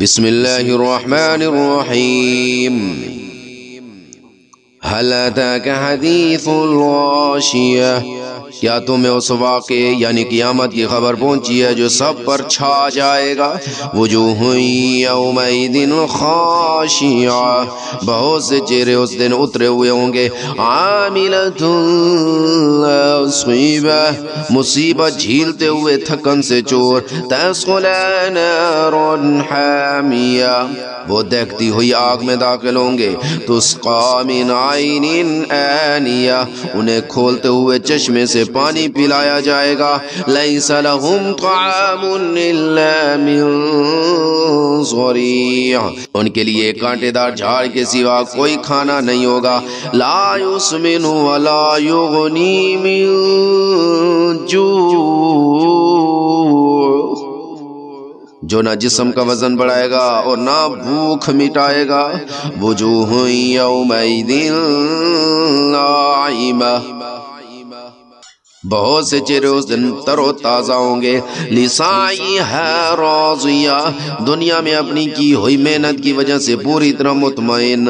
بسم اللہ الرحمن الرحیم هل اتاک حدیث الغاشیہ، کیا تمہیں اس واقعے یعنی قیامت کی خبر پہنچی ہے جو سب پر چھا جائے گا؟ وجوہ یومئذ خاشعہ، بہت سے چہرے اس دن اترے ہوئے ہوں گے، عاملۃ ناصبہ، مصیبت جھیلتے ہوئے تھکن سے چور، تصلی نارا حامیہ، وہ دیکھتی ہوئی آگ میں داخل ہوں گے، تسقی من عین آنیہ، انہیں کھولتے ہوئے چشمے سے پانی پلایا جائے گا، لیس لہم طعام الا من ضریع، ان کے لیے کانٹے دار جھاڑ کے سوا کوئی کھانا نہیں ہوگا، لا یسمن ولا یغنی من جوع، جو نہ جسم کا وزن بڑھائے گا اور نہ بھوک مٹائے گا، وجوہ یومئذ ناعمہ، بہت سے چہرے اس دن تر و تازہ ہوں گے، لسعیہا راضیہ، دنیا میں اپنی کی ہوئی محنت کی وجہ سے پوری طرح مطمئن،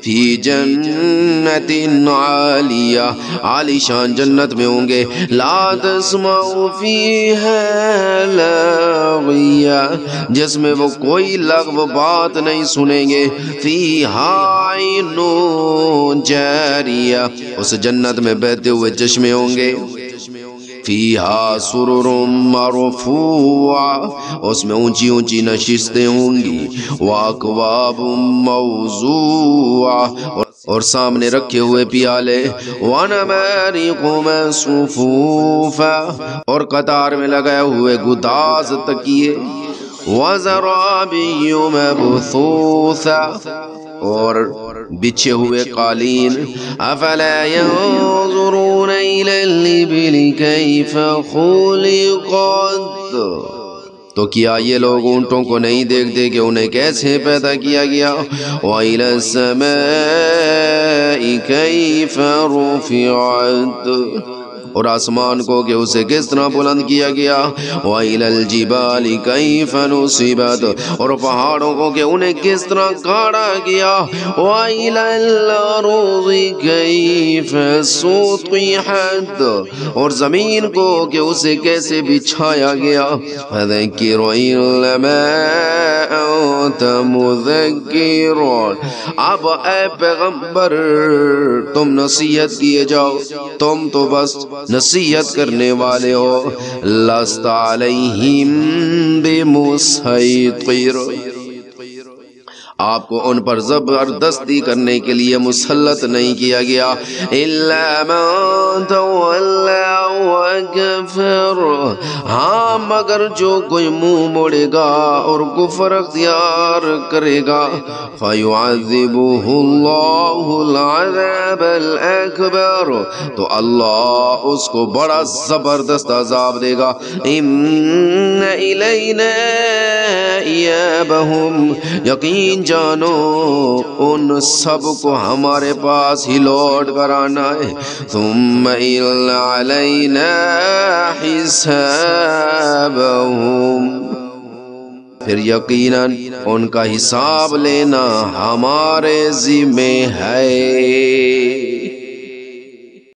فی جنت عالیہ، عالی شان جنت میں ہوں گے، لا تسمع فیہا لاغیہ، جس میں وہ کوئی لغو بات نہیں سنیں گے، فیہا عین جاریہ، اس جنت میں بہتے ہوئے چشمے ہوں گے، فیہا سرر مرفوعہ، اس میں اونچی اونچی نشستیں ہوں گی، واکواب موضوعہ، اور سامنے رکھے ہوئے پیالے، ونمارق مصفوفہ، اور قطار میں لگائے ہوئے گداز تکیے، وزرابی مبثوثہ، اور بچھے ہوئے قالین، افلا ينظرون الى الابل كيف خلقت، تو کیا یہ لوگ اونٹوں کو نہیں دیکھتے کہ انہیں کیسے پیدا کیا گیا، وَإِلَى السَّمَاءِ كَيْفَ رُفِعَتْ، اور آسمان کو کہ اسے کس طرح بلند کیا گیا، وَإِلَى الْجِبَالِ كَيْفَ نُصِبَتْ، اور پہاڑوں کو کہ انہیں کس طرح گاڑا گیا، وَإِلَى الْأَرْضِ كَيْفَ سُطِحَتْ، اور زمین کو کہ اسے کیسے بچھایا گیا، فَذَكِّرْ إِنَّمَا أَنْتَ مُذَكِّرٌ، اب اے پیغمبر تم نصیحت کیے جاؤ، تم تو بس نصیحت کرنے والے ہو، لست علیہم بمسیطر، آپ کو ان پر زبردستی کرنے کے لیے مسلط نہیں کیا گیا، الا من تولی وکفر، ہاں مگر جو کوئی منہ موڑے گا اور کفر اختیار کرے گا، فیعذبہ اللہ العذاب الاکبر، تو اللہ اس کو بڑا زبردست عذاب دے گا، ان الینا ایابہم، یقین جانو ان سب کو ہمارے پاس ہی لوٹ کر آنا ہے، ثم ان علینا حسابہم، پھر یقیناً ان کا حساب لینا ہمارے ذمہ ہے۔